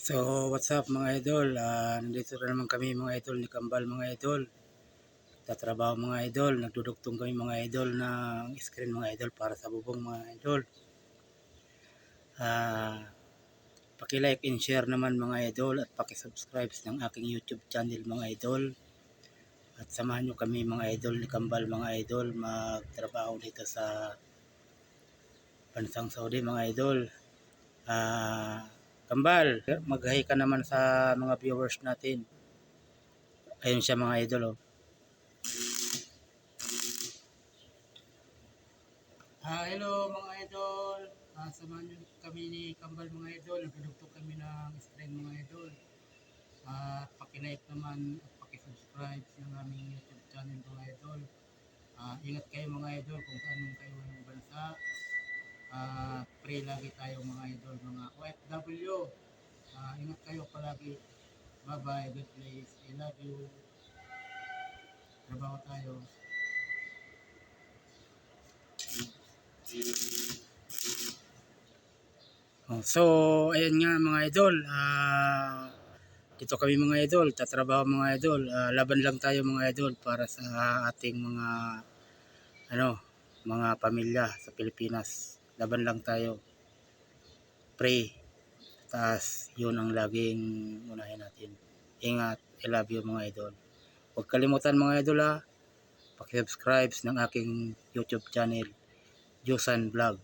So, what's up mga idol? Nandito na naman kami mga idol ni Kambal mga idol. Tatrabaho mga idol. Nagdudugtong kami mga idol ng screen mga idol para sa bubong mga idol. Paki-like and share naman mga idol at paki-subscribe ng aking YouTube channel mga idol. At samahan nyo kami mga idol ni Kambal mga idol magtrabaho dito sa bansang Saudi mga idol. Kambal, mag-hi ka naman sa mga viewers natin. Ayun siya mga idol oh. Hello mga idol. Samahan nyo kami ni Kambal mga idol. Nagdudugtog kami ng screen mga idol. At paki-like naman at paki-subscribe ng aming YouTube channel mga idol. Ingat kayo mga idol kung saan man kayo ng bansa. Pray lagi tayo mga idol, mga OFW. Ingat kayo palagi. Bye bye, God bless. I love you. Trabaho tayo. So, ayan nga mga idol. Dito kami mga idol, tatrabaho mga idol. Laban lang tayo mga idol para sa ating mga pamilya sa Pilipinas. Laban lang tayo. Pray. Taas, yun ang laging unahin natin. Ingat, I love you mga idol. Huwag kalimutan mga idol paki-subscribe ng aking YouTube channel, Josan Vlog.